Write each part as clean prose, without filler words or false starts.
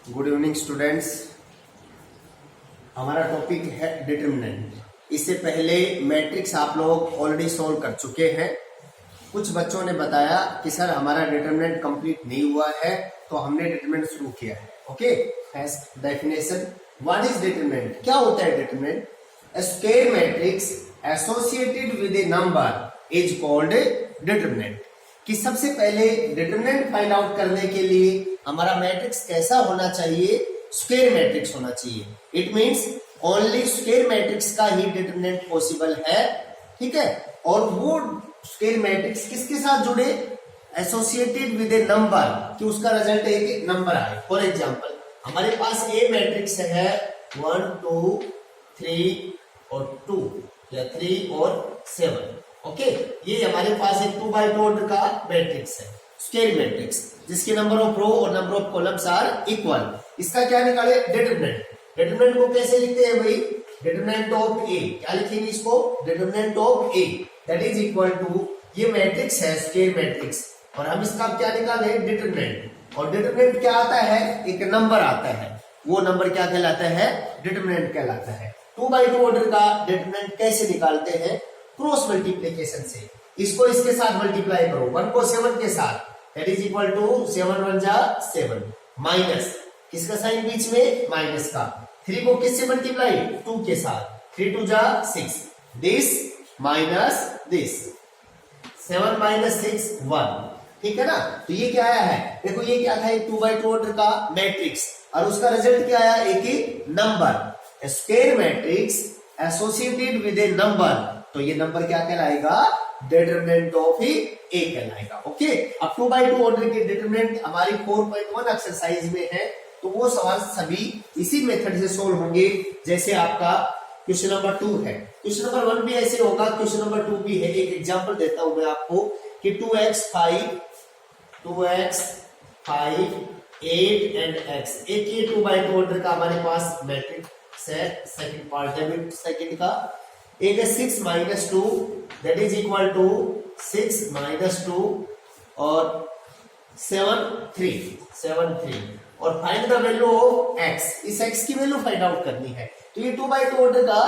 Good evening students. हमारा topic है determinant. इससे पहले मैट्रिक्स आप लोग ऑलरेडी सॉल्व कर चुके हैं। कुछ बच्चों ने बताया कि सर हमारा डिटर्मिनेंट कंप्लीट नहीं हुआ है, तो हमने डिटर्मिनेंट शुरू किया है। Okay, first definition, what is determinant? क्या होता है determinant? A square matrix associated with a number is called determinant। कि सबसे पहले डिटर्मिनेंट फाइंड आउट करने के लिए हमारा मैट्रिक्स कैसा होना चाहिए? स्क्वायर मैट्रिक्स होना चाहिए। It means only square matrix का ही डिटर्मिनेंट पॉसिबल है। ठीक है, और वो स्क्वायर मैट्रिक्स किसके साथ जुड़े? एसोसिएटेड विद ए नंबर, कि उसका रिजल्ट एक नंबर आए। फॉर एग्जांपल हमारे पास ए मैट्रिक्स है 1 2 3 और 2 या 3 और 7। ओके, ये हमारे पास एक 2 बाई 2 ऑर्डर का मैट्रिक्स है, स्क्वायर मैट्रिक्स, जिसके नंबर ऑफ रो और number of columns are equal. इसका क्या निकाले? डिटर्मिनेंट। डिटर्मिनेंट को कैसे लिखते हैं भाई? Determinant of A. क्या लिखेंगे इसको? Determinant of A that is equal to, ये मैट्रिक्स है स्क्वायर मैट्रिक्स, और हम इसका क्या निकाले? डिटर्मिनेंट। और डिटर्मिनेंट क्या आता है? एक नंबर आता है। वो नंबर क्या कहलाता है? डिटर्मिनेंट कहलाता है। 2 बाई 2 ऑर्डर का डिटर्मिनेंट कैसे निकालते हैं? क्रॉस मल्टीप्लिकेशन से। इसको इसके साथ मल्टीप्लाई करो, 1 को 7 के साथ, दैट इज इक्वल टू 7 1 जा 7, माइनस किसका साइन बीच में? माइनस का। 3 को किससे मल्टीप्लाई? 2 के साथ, 3 2 जा 6, दिस माइनस दिस, 7 माइनस 6 1। ठीक है ना? तो ये क्या आया है? देखो ये क्या था? एक 2 बाई 2 ऑर्डर का मैट्रिक्स, और उसका रिजल्ट क्या आया? एक ही number. Square matrix associated with a number, तो ये नंबर क्या कहलाएगा? डिटर्मिनेंट ऑफ ए कहलाएगा। ओके, अब 2 बाई 2 ऑर्डर के डिटर्मिनेंट हमारी 4.1 एक्सरसाइज में है, तो वो सवाल सभी इसी मेथड से सोल्व होंगे जैसे आपका क्वेश्चन नंबर 2 है। क्वेश्चन नंबर 1 भी ऐसे होगा, क्वेश्चन नंबर 2 भी है। एक एग्जांपल देता हूं मैं आपको कि 2x 5 8 एंड x, एक ये 2 बाई 2 ऑर्डर का हमारे पास मैट्रिक्स है। सेकंड पार्ट है सेकंड का। एक है 6 minus 2 that is equal to 6 minus 2 और 7 3 और find the value of x। इस x की वैल्यू फाइंड आउट करनी है, तो ये 2 बाई 2 ऑर्डर का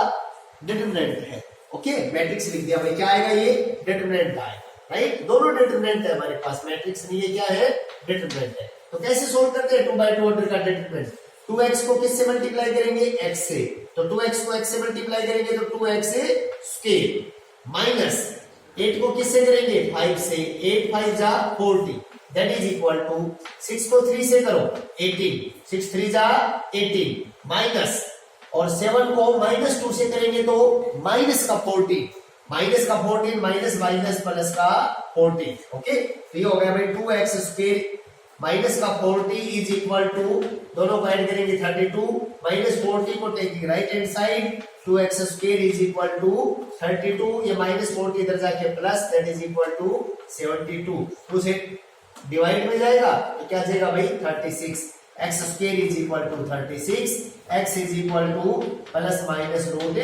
डिटर्मिनेंट है। ओके, मैट्रिक्स लिख दिया भाई। क्या आएगा? ये डिटर्मिनेंट आएगा, राइट? दोनों डिटर्मिनेंट है हमारे पास, मैट्रिक्स नहीं है, क्या है? डिटर्मिनेंट है। तो कैसे सोल्व करते हैं 2 बाई 2 ऑर्डर का डिटर्मिनेंट? 2x को किससे मल्टीप्लाई करेंगे? x से, तो 2x को x से मल्टीप्लाई करेंगे तो 2x से स्क्वायर, माइनस 8 को किससे करेंगे? 5 से, 8 5 जा 40 दैट इज इक्वल टू 6 को 3 से करो 18, 6 3 जा 18, माइनस, और 7 को माइनस 2 से करेंगे तो माइनस का 14, माइनस का 14 माइनस माइनस प्लस का 14। ओके, तो ये हो गया भाई 2x स्क्वायर माइनस का 40 इज इक्वल टू, दोनों को ऐड करेंगे 32, माइनस 40 को taking right hand side, 2x square is equal to 32, ये माइनस 40 इधर जाके plus, that is equal to 72। Two से डिवाइड में जाएगा तो क्या जाएगा भाई? 36। x square is equal to 36, x is equal to plus minus root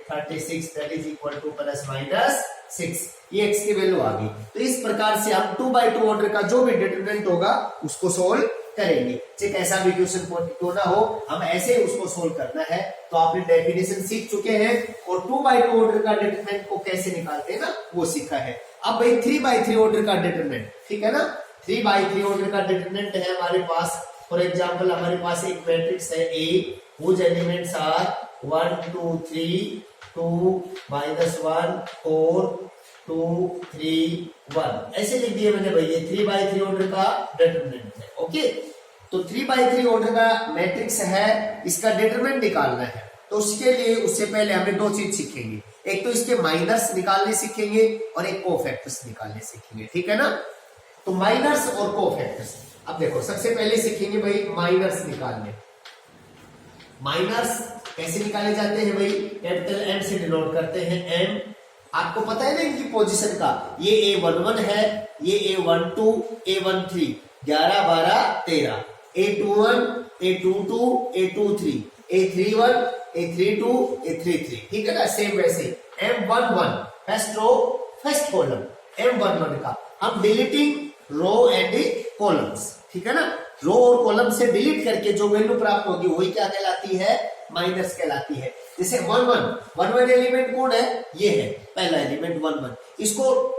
36 that is equal to plus minus 6। ये x की वैल्यू आ गई। तो इस प्रकार से हम 2 बाई 2 ऑर्डर का जो भी डिटर्मिनेंट होगा उसको सोल्व करेंगे। चाहे कैसा भी क्वेश्चन क्यों ना हो, हम ऐसे ही उसको सोल्व करना है। तो आपने डेफिनेशन सीख चुके हैं, और 2 बाई 2 ऑर्डर का डिटर्मिनेंट को कैसे निकालते हैं ना, वो सीखा है। अब भाई 3 बाई 3 ऑर्डर का डिटर्मिनेंट, ठीक है ना? 3 बाई 3 ऑर्डर का डिटर्मिनेंट है हमारे पास। फॉर एग्जाम्पल हमारे पास एक मैट्रिक्स है A, whose elements are 1 2 3 2 -1 4 2 3 1, ऐसे लिख दिए मैंने भाई। ये 3 बाई 3 ऑर्डर का डिटर्मिनेंट है। ओके, तो 3 बाई 3 ऑर्डर का मैट्रिक्स है, इसका डिटर्मिनेंट निकालना है। तो उसके लिए उससे पहले हमें 2 चीज सीखेंगे। एक तो इसके माइनस निकालने सीखेंगे और एक कोफैक्टर्स निकालने सीखेंगे। ठीक है ना? तो माइनस और कोफैक्टर्स। अब देखो सबसे पहले सीखेंगे भाई माइनर्स निकालने। माइनर्स कैसे निकाले जाते हैं भाई? कैपिटल M से डिनोट करते हैं M। आपको पता है ना इनकी पोजीशन का, ये A11 है, ये A12 A13, 11 12 13, A21 A22 A23 A31 A32 A33। ठीक है ना? सेम वैसे M11 first row first column M11 का हम डिलीटिंग रो एंड कॉलम्स, ठीक है ना। रो और कॉलम से डिलीट करके जो वैल्यू प्राप्त होगी वही क्या कहलाती है, माइनस कहलाती है। जैसे 1 एलिमेंट कौन है, ये है पहला एलिमेंट 1, इसको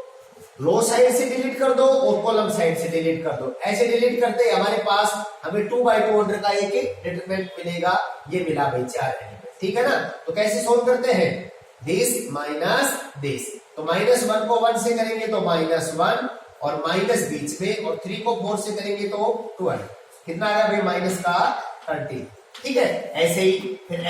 रो साइड से डिलीट कर दो और कॉलम साइड से डिलीट कर दो। ऐसे डिलीट करते हमारे पास हमें 2 बाई 2 ऑर्डर का एक डिटरमिनेंट मिलेगा, ये मिला भाई 4 एलिमेंट, ठीक है ना। तो कैसे सोल्व करते हैं, दिस माइनस दिस, तो -1 को 1 से करेंगे तो -1 और माइनस बीच में, और 3 को 4 से करेंगे तो 12, कितना आया भाई माइनस का 30, ठीक है। ऐसे ही फिर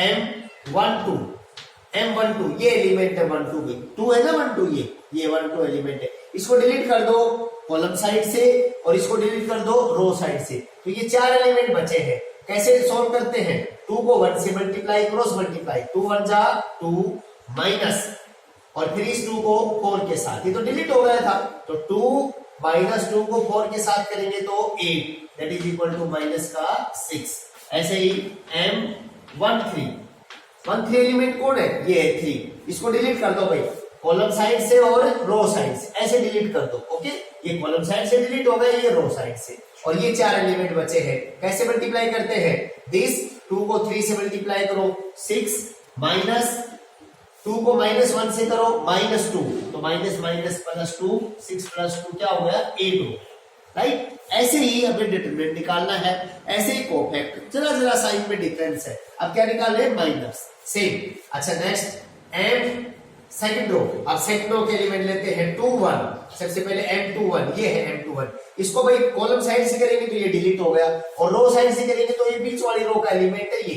M12 ये एलिमेंट है 12 भी, 2 है ना 12, ये 12 एलिमेंट है, इसको डिलीट कर दो कॉलम साइड से और इसको डिलीट कर दो रो साइड से, तो ये 4 एलिमेंट बचे हैं। कैसे सॉल्व करते हैं, 2 को 1 से मल्टीप्लाई, क्रॉस मल्टीप्लाई, 2 1 जा 2 माइनस, और फिर इस 2 को 4 के साथ, ये तो डिलीट हो गया था, तो 2 माइनस 2 को 4 के साथ करेंगे तो 8, that is equal to minus का 6। ऐसे ही M13 एलिमेंट कौन है, ये है 3, इसको डिलीट कर दो भाई कॉलम साइड से और रो साइड से, ऐसे डिलीट कर दो, ओके। ये कॉलम साइड से डिलीट हो गया, ये रो साइड से, और ये 4 एलिमेंट बचे हैं। कैसे मल्टीप्लाई करते हैं, दिस 2 को 3 से मल्टीप्लाई करो 6, माइनस 2 को -1 से करो -2, तो माइनस माइनस +2, 6 + 2 क्या हो गया 8 हो, राइट। ऐसे ही हमें डिटरमिनेंट निकालना है, ऐसे ही कोफैक्टर, जरा साइन में डिफरेंस है। अब क्या निकाल रहे, माइनस, सेम। अच्छा नेक्स्ट M सेकंड रो, अब सेकंड रो के एलिमेंट लेते हैं 2 1, सबसे पहले M21, ये है M21, इसको भाई कॉलम साइड से करेंगे तो ये डिलीट हो गया, और रो साइड से करेंगे तो ये बीच वाली रो का एलिमेंट है, ये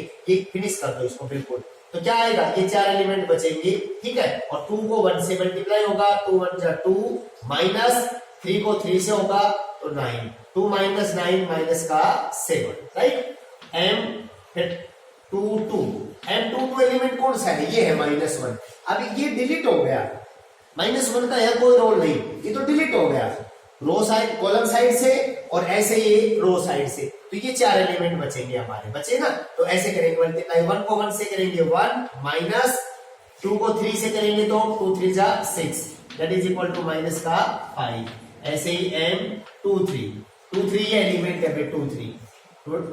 फिनिश कर दो इसको बिल्कुल, तो क्या आएगा, ये 4 एलिमेंट बचेंगे, ठीक है। और 2 को 1 से मल्टीप्लाई होगा, 2 1 जा 2, माइनस 3 को 3 से होगा तो 9, 2 माइनस 9 माइनस का 7, राइट। M22 एलिमेंट कौन सा है, ये है -1, अब ये डिलीट हो गया, -1 का यहाँ कोई रोल नहीं, ये तो डिलीट हो गया रो साइड कॉलम साइड से, और ऐसे ये रो साइड से, तो ये 4 एलिमेंट बचेंगे हमारे, बचे ना। तो ऐसे करेंगे मल्टीप्लाई, 1 को 1 से करेंगे 1, माइनस 2 को 3 से करेंगे तो 2 3 जा 6, that is equal to minus का 5। ऐसे ही M23 ये एलिमेंट है 2 3,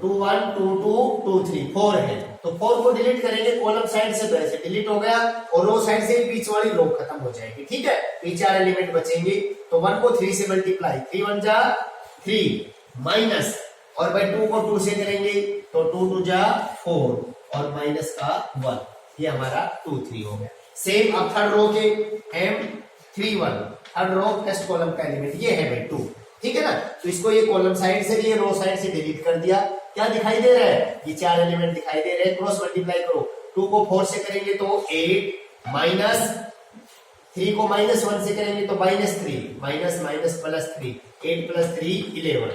2 1 2 2 2 3 4 है, तो 4 को डिलीट करेंगे कॉलम साइड से, तो ऐसे डिलीट हो गया, और रो साइड से बीच वाली रो खत्म हो जाएगी, ठीक है। तो ये 4 एलिमेंट बचेंगे, तो 1 को 3 से मल्टीप्लाई, 3 1 जा 3, माइनस, और भाई 2 को 2 से करेंगे तो 2 2 जा 4, और माइनस का 1, ये हमारा 2 3 हो गया। सेम अब थर्ड रो के M31, third row first column का एलिमेंट ये है भाई 2, ठीक है ना। तो इसको ये कॉलम साइड से भी, ये रो साइड से डिलीट कर दिया, क्या दिखाई दे रहा है, ये 4 एलिमेंट दिखाई दे रहे हैं, क्रॉस मल्टीप्लाई करो, 2 को 4 से करेंगे तो 8, माइनस 3 को -1 से करेंगे तो -3, माइनस माइनस +3, 8 + 3 11,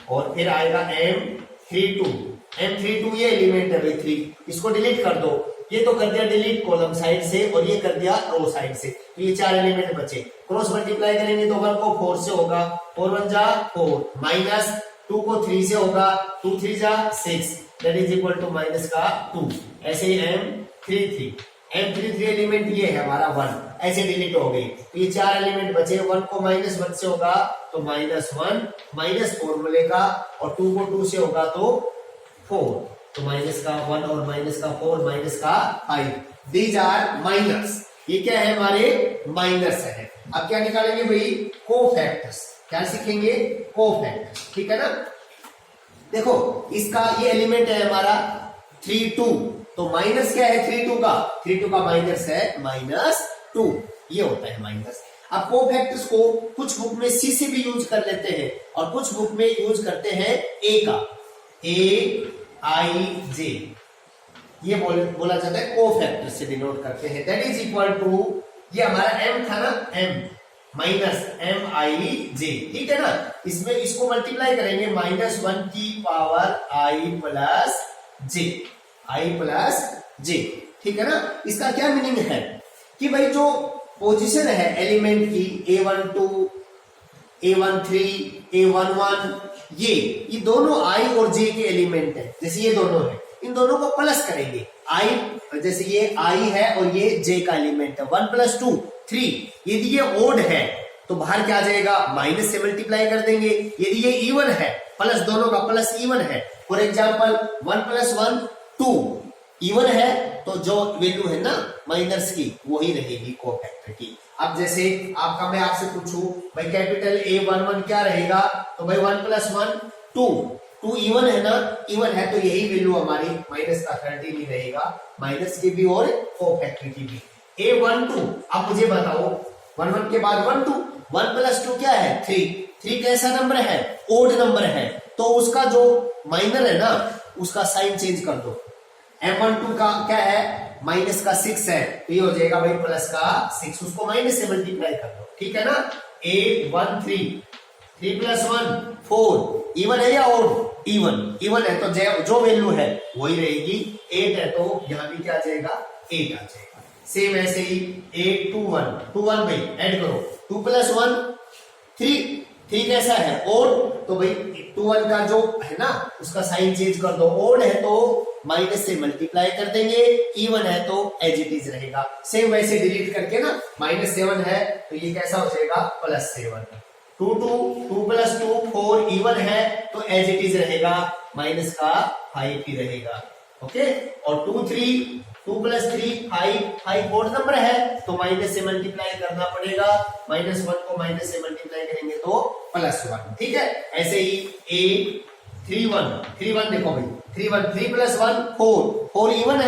और फिर आएगा M32 ये एलिमेंट है भाई 3, इसको डिलीट कर दो, ये तो कर दिया डिलीट कॉलम साइड से, और ये कर दिया रो साइड से, तो ये 4 एलिमेंट बचे, क्रॉस मल्टीप्लाई करेंगे तो 1 को 4 से होगा, 4 1 जा 4, माइनस 2 को 3 से होगा, 2 3 जा 6, that is equal to minus का 2। ऐसे ही M33 एलिमेंट ये है हमारा 1, ऐसे डिलीट हो गई, तो ये 4 एलिमेंट बचे, 1 को -1 से होगा तो -1, -4 मिलेगा, और 2 को 2 से होगा तो 4, तो माइनस का 1 और माइनस का 4, माइनस का 5, दीज आर माइनस, ये क्या है हमारे माइनस है। अब क्या निकालेंगे भाई, कोफैक्टर्स, क्या सीखेंगे, कोफैक्टर्स, ठीक है ना। देखो इसका ये एलिमेंट है हमारा 3 2, तो माइनस क्या है 3 2 का माइनस है -2, ये होता है माइनस। अब कोफैक्टर्स को कुछ बुक में C से भी यूज कर लेते हैं, और कुछ बुक में यूज करते हैं A का, AIJ, ये बोला जाता है कोफैक्टर से डिनोट करते हैं, दैट इज इक्वल टू, ये हमारा M था ना, M माइनस MIJ, ठीक है ना। इसमें इसको मल्टीप्लाई करेंगे, -1 की पावर I प्लस J, ठीक है ना। इसका क्या मीनिंग है कि भाई जो पोजीशन है एलिमेंट की A12, A13, A11, ये दोनों I और J के एलिमेंट है, जैसे ये दोनों है, इन दोनों को प्लस करेंगे, I जैसे ये I है और ये J का एलिमेंट है, 1 + 2 3, यदि ये ओड है तो बाहर क्या आ जाएगा, माइनस से मल्टीप्लाई कर देंगे। यदि ये इवन है, प्लस दोनों का प्लस इवन है, फॉर एग्जाम्पल 1 + 1 2 इवन है, तो जो वैल्यू है ना माइनस की वही रहेगी कोफैक्टर की। अब जैसे मैं आपसे पूछूं भाई कैपिटल A11 क्या रहेगा, तो भाई 1 + 1 2 इवन है ना, इवन है तो यही वैल्यू हमारी माइनस का 13 ही रहेगा, माइनस की भी और कोफैक्टर की भी। A12 अब मुझे बताओ 1 के बाद 1 2 1 + 2 क्या है 3 कैसा नंबर है, ओड नंबर है, तो उसका जो माइनर है ना उसका साइन चेंज कर दो। M12 का क्या है, माइनस का 6 है, तो ये हो जाएगा भाई प्लस का 6, उसको माइनस से मल्टीप्लाई कर दो, ठीक है ना। 8 1 3 3 + 1 4 इवन है या ओड, इवन है तो जो वैल्यू है वही रहेगी। 8 है तो यहां भी क्या आ जाएगा 8 आ जाएगा। सेम ऐसे ही 8 2 1 भाई ऐड करो, 2 + 1 3 कैसा है ओड, तो भाई 2 1 का जो है ना उसका साइन चेंज कर दो, ओड है तो माइनस से मल्टीप्लाई कर देंगे, इवन है तो एज इट इज रहेगा। सेम वैसे डिलीट करके ना -7 है तो ये कैसा हो जाएगा +7। 2 + 2 4 इवन है तो एज इट इज रहेगा, माइनस का 5 ही रहेगा, ओके। और 2 3 2 + 3 5 ओड नंबर है तो माइनस से मल्टीप्लाई करना पड़ेगा, -1 को माइनस से मल्टीप्लाई करेंगे तो +1, ठीक है। ऐसे ही 8 3 1 देखो भाई 3 + 1 4 इवन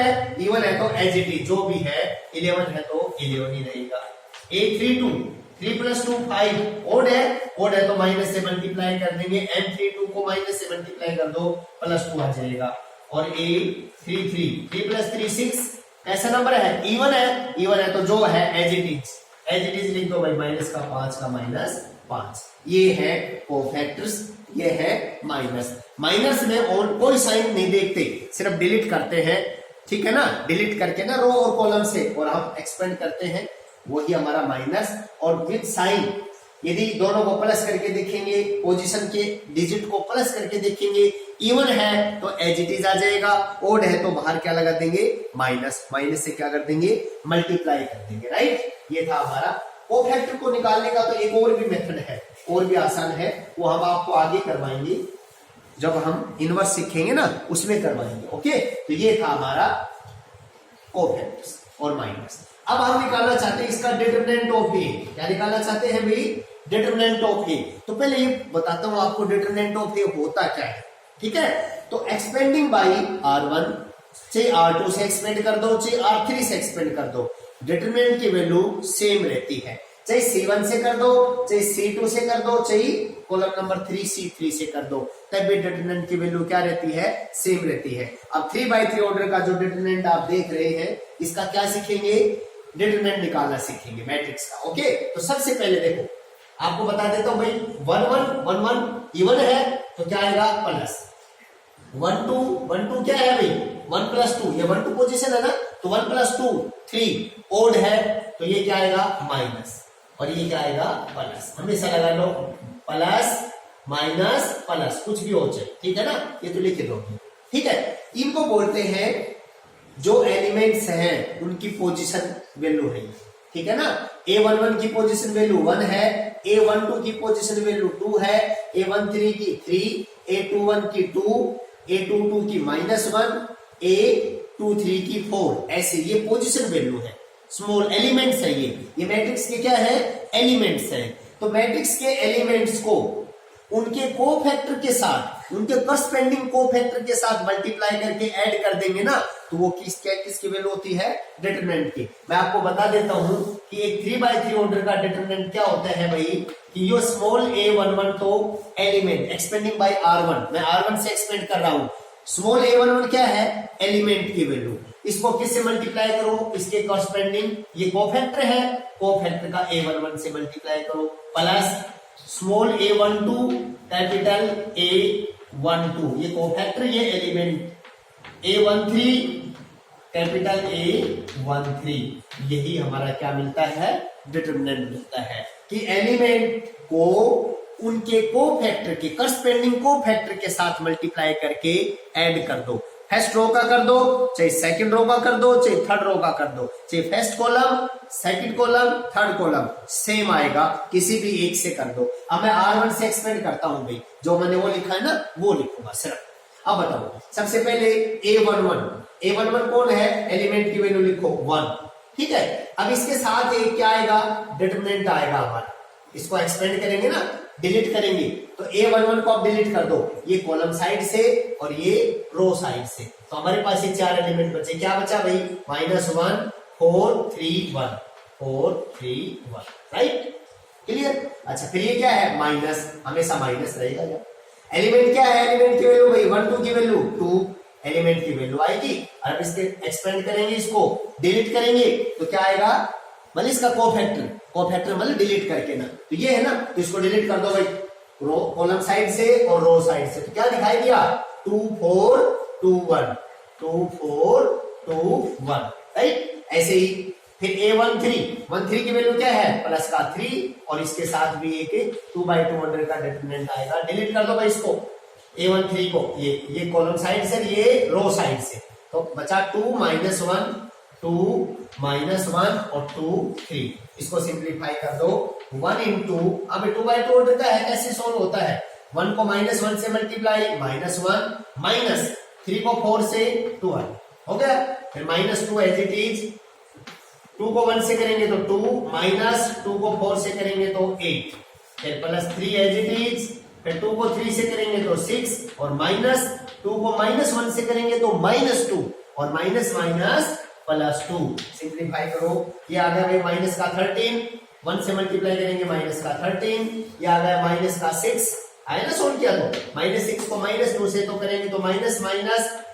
है तो एज इट इज जो भी है 11 है तो 11 ही रहेगा। 8 3 2 3 + 2 5 ओड है तो माइनस से मल्टीप्लाई कर देंगे, M32 को माइनस से मल्टीप्लाई कर दो +2 आ जाएगा। और 8 3 3 + 3 6 ऐसा नंबर है, इवन है तो जो है एज इट इज लिख दो भाई, माइनस का 5 का -5। ये है कोफैक्टर्स, ये है माइनस में और कोई साइन नहीं देखते, सिर्फ डिलीट करते हैं, ठीक है ना। डिलीट करके ना रो और कॉलम से और हम एक्सपेंड करते हैं, वही हमारा माइनस। और विद साइन यदि दोनों को प्लस करके देखेंगे, पोजीशन के डिजिट को प्लस करके देखेंगे, इवन है तो एज इट इज आ जाएगा, ओड है तो बाहर क्या लगा देंगे माइनस से क्या कर देंगे मल्टीप्लाई कर देंगे, राइट। ये था हमारा कोफैक्टर को निकालने का। तो एक और भी मेथड है, और भी आसान है, वो हम आपको आगे करवाएंगे जब हम इनवर्स सीखेंगे ना उसमें करवाएंगे, ओके। तो ये था हमारा कोफैक्टर्स और माइनस। अब हम निकालना चाहते हैं इसका डिटरमिनेंट ऑफ ए। क्या निकालना चाहते हैं भाई, डिटरमिनेंट ऑफ ए। तो पहले ये बताता हूं आपको डिटरमिनेंट ऑफ ए होता क्या है, ठीक है। तो एक्सपेंडिंग बाई R1 से R2 से एक्सपेंड कर दो, चाहे R3 से एक्सपेंड कर दो, डिटरमिनेंट की वैल्यू सेम रहती है। चाहे C1 से कर दो, चाहे C2 से कर दो, चाहे कॉलम नंबर 3 C3 से कर दो, तब भी डिटरमिनेंट की वैल्यू क्या रहती है, सेम रहती है। अब 3/3 ऑर्डर का जो डिटरमिनेंट आप देख रहे हैं, इसका क्या सीखेंगे, डिटरमिनेंट निकालना सीखेंगे मैट्रिक्स का, ओके। तो सबसे पहले देखो आपको बता देता हूं भाई 1 1 इवन है तो क्या आएगा प्लस, 1 2 क्या है भाई 1 + 2, ये 1 2 पोजीशन है ना, तो 1 + 2 3 ओड है तो ये क्या आएगा माइनस, और ये क्या आएगा प्लस। हमेशा लगा लो प्लस माइनस प्लस, कुछ भी हो जाए, ठीक है ना, ये तो लिख दो, ठीक है। इनको बोलते हैं जो एलिमेंट्स हैं उनकी पोजीशन वैल्यू है, ठीक है ना। A11 की पोजीशन वैल्यू 1 है, A12 की पोजीशन वैल्यू 2 है, A13 की 3, A21 की 2, A22 की -1, A23 की 4, ऐसे ये पोजीशन वैल्यू है, स्मॉल एलिमेंट्स है ये मैट्रिक्स के क्या है एलिमेंट्स है। तो मैट्रिक्स के एलिमेंट्स को उनके कोफैक्टर के साथ, उनके करस्पेंडिंग कोफैक्टर के साथ मल्टीप्लाई करके ऐड कर देंगे ना, तो वो किसकी वैल्यू होती है डिटरमिनेंट की। मैं आपको बता देता हूं कि एक 3/3 ऑर्डर का डिटरमिनेंट क्या होता है भाई, कि यो स्मॉल a11 तो एलिमेंट एक्सपेंडिंग बाय R1, मैं R1 से एक्सपेंड कर रहा हूं, स्मॉल a11 क्या है एलिमेंट की वैल्यू, इसको किससे मल्टीप्लाई करो, इसके करस्पेंडिंग ये कोफैक्टर है, कोफैक्टर का A11 से मल्टीप्लाई करो, plus small a12 capital A12, ये कोफैक्टर ये एलिमेंट A13 कैपिटल A13, यही हमारा क्या मिलता है डिटरमिनेंट मिलता है कि एलिमेंट को उनके कोफैक्टर के करस्पेंडिंग कोफैक्टर के साथ मल्टीप्लाई करके ऐड कर दो, फर्स्ट रो का कर दो, चाहे सेकंड रो का कर दो, चाहे थर्ड रो का कर दो, चाहे first column, second column, third column same आएगा, किसी भी एक से कर दो। अब मैं R1 से एक्सपेंड करता हूं भाई, जो मैंने वो लिखा है ना वो लिखूंगा सिर्फ। अब बताओ, सबसे पहले A11 कौन है, एलिमेंट की वैल्यू लिखो 1, ठीक है। अब इसके साथ एक क्या आएगा, डिटरमिनेंट आएगा हमारा, इसको एक्सपेंड करेंगे ना, डिलीट करेंगे, तो A11 को आप डिलीट कर दो, ये कॉलम साइड से और ये रो साइड से, तो हमारे पास ये 4 एलिमेंट बचे। क्या बचा भाई, -1 4 3 1 4 3 1, राइट, क्लियर। अच्छा फिर ये क्या है, माइनस, हमेशा माइनस रहेगा यार। एलिमेंट क्या है, एलिमेंट की वैल्यू भाई 1 2 की वैल्यू 2 एलिमेंट की वैल्यू आएगी। अब इसके एक्सपेंड करेंगे, इसको डिलीट करेंगे तो क्या आएगा, मतलब इसका कोफैक्टर मतलब डिलीट करके ना, तो ये है ना, तो इसको डिलीट कर दो भाई, रो कॉलम साइड से और रो साइड से, तो क्या दिखाई दिया 2 4 2 1 2 4 2 1, राइट। ऐसे ही फिर A13 की वैल्यू क्या है, प्लस का 3 और इसके साथ भी एक 2/200 का डिटरमिनेंट आएगा, डिलीट कर दो भाई इसको A13 को, ये कॉलम साइड से, ये रो साइड से, तो बचा 2 -1 2 -1 और 2 3, इसको सिंप्लीफाई कर दो 1 into, अब 2/200 का है, कैसे सोल्व होता है, 1 को -1 से मल्टीप्लाई -1 माइनस 3 को 4 से 12 हो गया, फिर -2 एज इट इज, 2 को 1 से करेंगे तो 2 माइनस 2 को 4 से करेंगे तो 8, फिर +3 एज इट इज, फिर 2 को 3 से करेंगे तो 6 और माइनस 2 को -1 से करेंगे तो -2 और माइनस +2, सिंप्लीफाई करो, ये आ गया भाई माइनस का 13, 1 से मल्टीप्लाई करेंगे माइनस का 13, ये आ गया माइनस का 6, आया ना, सोल्व किया तो -6 को -2 से तो करेंगे तो माइनस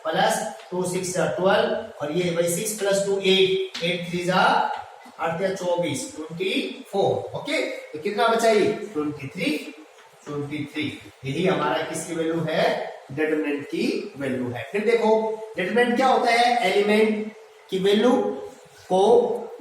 प्लस 2 6 12 और ये भाई 6 + 2 8 8 3 24 24, ओके, तो कितना बचा ये 23, यही हमारा किसकी वैल्यू है, डिटरमिनेंट की वैल्यू है। फिर देखो डिटरमिनेंट क्या होता है, एलिमेंट की वैल्यू को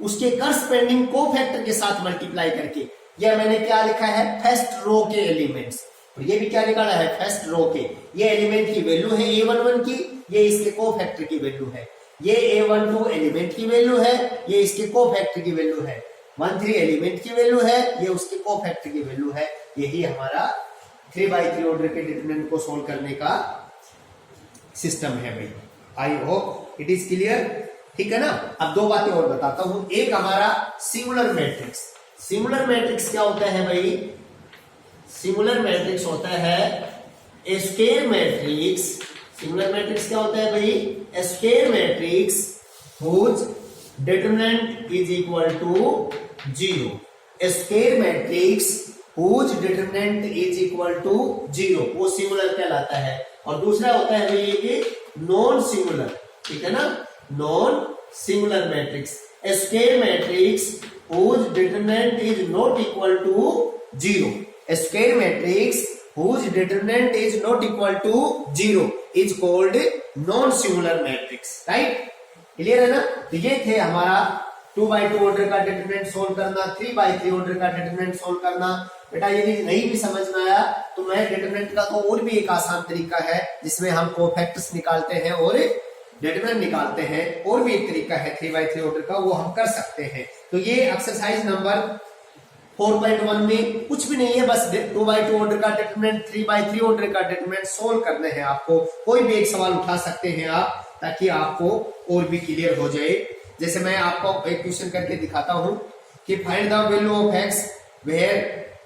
उसके करस्पेंडिंग कोफैक्टर के साथ मल्टीप्लाई करके, यह मैंने क्या लिखा है, फर्स्ट रो के एलिमेंट्स, और ये भी क्या निकाला है, फर्स्ट रो के, ये एलिमेंट की वैल्यू है A11 की, ये इसके कोफैक्टर की वैल्यू है, ये A12 एलिमेंट की वैल्यू है, ये इसके कोफैक्टर की वैल्यू है, 13 एलिमेंट की वैल्यू है, ये उसके कोफैक्टर की वैल्यू है। यही हमारा 3/3 ऑर्डर के डिटरमिनेंट को सोल्व करने का सिस्टम है भाई। I hope it is clear, ठीक है ना। अब 2 बातें और बताता हूं, एक हमारा सिंगुलर मैट्रिक्स, सिंगुलर मैट्रिक्स क्या होता है भाई, सिंगुलर मैट्रिक्स होता है स्क्वायर मैट्रिक्स, सिंगुलर मैट्रिक्स क्या होता है भाई, square matrix whose determinant is equal to 0, square matrix whose determinant is equal to 0, वो सिंगुलर कहलाता है। और दूसरा होता है भाई ये नॉन सिंगुलर, ठीक है ना, non singular matrix, square matrix whose determinant is not equal to 0, square matrix whose determinant is not equal to 0 is called non singular matrix, right, clear है ना। तो ये थे हमारा 2/2 ऑर्डर का डिटरमिनेंट सोल्व करना, 3/3 ऑर्डर का डिटरमिनेंट सोल्व करना। बेटा यदि नहीं भी समझ में आया तो मैं डिटरमिनेंट का तो और भी एक आसान तरीका है जिसमें हम कोफैक्टर्स निकालते हैं और डिटरमिनेंट निकालते हैं, और भी एक तरीका है 3/3 ऑर्डर का, वो हम कर सकते हैं। तो ये एक्सरसाइज नंबर 4.1 में कुछ भी नहीं है, बस 2/2 ऑर्डर का डिटरमिनेंट, 3/3 ऑर्डर का डिटरमिनेंट सोल्व करने हैं आपको। कोई भी एक सवाल उठा सकते हैं आप, ताकि आपको और भी क्लियर हो जाए। जैसे मैं आपको एक क्वेश्चन करके दिखाता हूं कि find the value of x where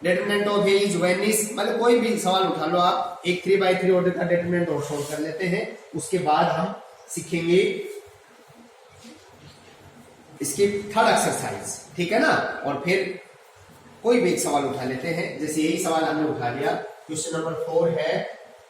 determinant of a is vanish, मतलब कोई भी सवाल उठा लो आप, एक 3/3 ऑर्डर का डिटरमिनेंट और सोल्व कर लेते हैं, उसके बाद हम सीखेंगे इसकी थर्ड एक्सरसाइज, ठीक है ना। और फिर कोई भी एक सवाल उठा लेते हैं, जैसे यही सवाल हमने उठा लिया, क्वेश्चन नंबर 4 है,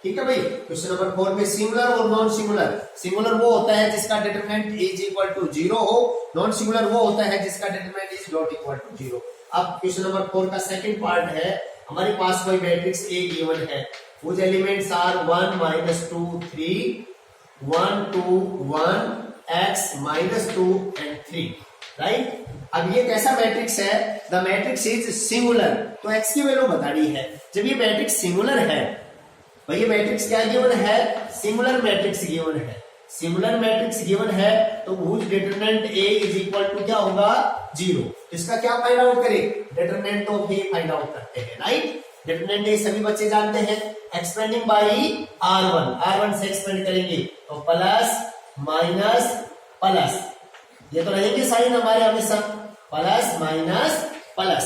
ठीक है भाई। क्वेश्चन नंबर 4 में सिंगुलर और नॉन सिंगुलर, सिंगुलर वो होता है जिसका डिटरमिनेंट इज इक्वल टू 0 हो, नॉन सिंगुलर वो होता है जिसका determinant is not equal to 0। अब क्वेश्चन नंबर 4 का सेकंड पार्ट है, हमारे पास कोई मैट्रिक्स A गिवन है, whose elements are 1 -2 3 1 2 1 x -2 and 3, right. अब ये कैसा मैट्रिक्स है, द मैट्रिक्स इज सिंगुलर, तो x की वैल्यू बतानी है। जब ये मैट्रिक्स सिंगुलर है, भाई ये मैट्रिक्स क्या गिवन है, सिंगुलर मैट्रिक्स गिवन है, सिंगुलर मैट्रिक्स गिवन है तो whose determinant A is equal to क्या होगा 0। इसका क्या फाइंड आउट करें, determinant of A find out करते हैं, राइट। डिटरमिनेंट A सभी बच्चे जानते हैं, एक्सपेंडिंग बाई R1 से एक्सपेंड करेंगे तो प्लस माइनस प्लस, ये तो रहेंगे साइन हमारे हमेशा, plus minus plus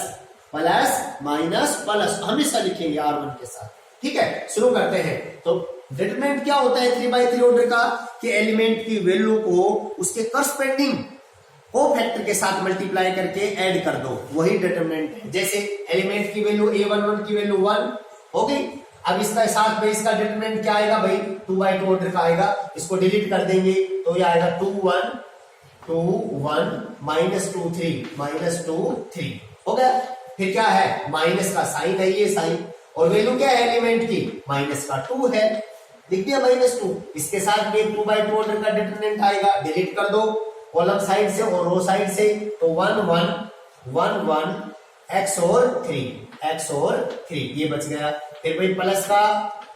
plus minus plus हमेशा लिखेंगे R1 के साथ, ठीक है। शुरू करते हैं। तो डिटरमिनेंट क्या होता है 3/3 ऑर्डर का, कि एलिमेंट की वैल्यू को उसके करस्पेंडिंग कोफैक्टर के साथ मल्टीप्लाई करके ऐड कर दो, वही डिटरमिनेंट है। जैसे एलिमेंट की वैल्यू A11 की वैल्यू 1 हो गई, अब इसका साथ में इसका डिटरमिनेंट क्या आएगा भाई 2/2 ऑर्डर का आएगा, इसको डिलीट कर देंगे तो ये आएगा 2 1 -2 3 हो गया। फिर क्या है, माइनस का साइन है, ये साइन, और वैल्यू क्या है एलिमेंट की माइनस का 2 है, लिख दिया -2। इसके साथ में 2/2 ऑर्डर का डिटरमिनेंट आएगा, डिलीट कर दो कॉलम साइड से और रो साइड से, तो 1 1 x और 3 ये बच गया। फिर भाई प्लस का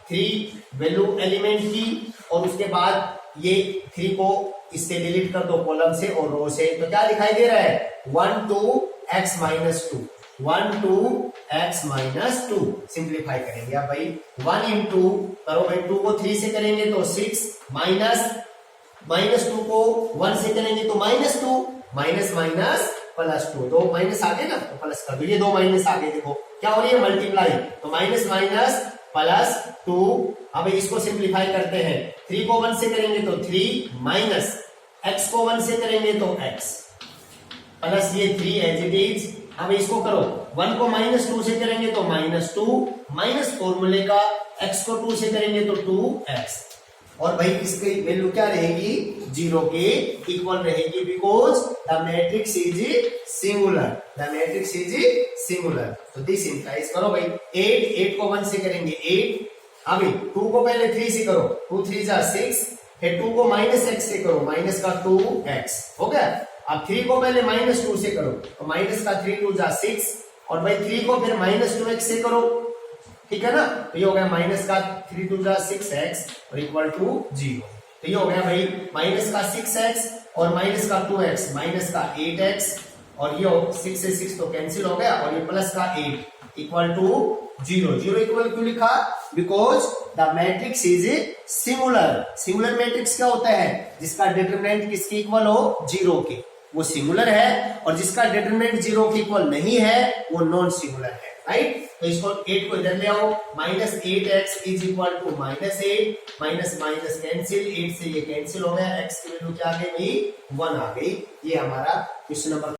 3 वैल्यू एलिमेंट की, और उसके बाद ये 3 को इससे डिलीट कर दो कॉलम से और रो से, तो क्या दिखाई दे रहा है 1 2x -2 सिंप्लीफाई करेंगे। अब भाई 1 इंटू करो भाई, 2 को 3 से करेंगे तो 6 -2 को 1 से करेंगे तो -2 माइनस प्लस 2, दो माइनस आगे ना तो प्लस कर दो, ये दो माइनस आगे, देखो क्या हो रही है मल्टीप्लाई, तो माइनस प्लस 2। अब इसको सिंप्लीफाई करते हैं, 3 को 1 से करेंगे तो 3 माइनस x को 1 से करेंगे तो x प्लस ये 3 एज इट इज। अब इसको करो, 1 को -2 से करेंगे तो -2 माइनस फॉर्मूले का x को 2 से करेंगे तो 2x, और भाई इसकी वैल्यू क्या रहेगी 0 के इक्वल रहेगी, because the matrix is singular. तो दिस इंप्लाइज, करो भाई 8 को 1 से करेंगे 8, अभी 2 को पहले 3 से करो, 2 3 जा 6, फिर 2 को -x से करो, माइनस का 2x हो गया। अब 3 को पहले -2 से करो तो माइनस का 3 2 जा 6, और भाई 3 को फिर -2x से करो, ठीक है ना, तो ये हो गया माइनस का 3 2 जा 6x और इक्वल टू 0। तो ये हो गया भाई माइनस का 6x और माइनस का 2x माइनस का 8x, और ये 6 से 6 तो कैंसिल हो गया, और ये प्लस का 8 इक्वल टू 0 इक्वल क्यों लिखा, because the matrix is singular matrix क्या होता है, जिसका डिटरमिनेंट किसके इक्वल हो 0 के, वो सिंगुलर है, और जिसका डिटरमिनेंट 0 के इक्वल नहीं है वो नॉन सिंगुलर है, राइट। तो इसको 8 को इधर ले आओ, -8x is equal to -8 minus cancel, 8 से ये कैंसिल हो गया, x की वैल्यू क्या आ गई 1 आ गई। ये हमारा क्वेश्चन नंबर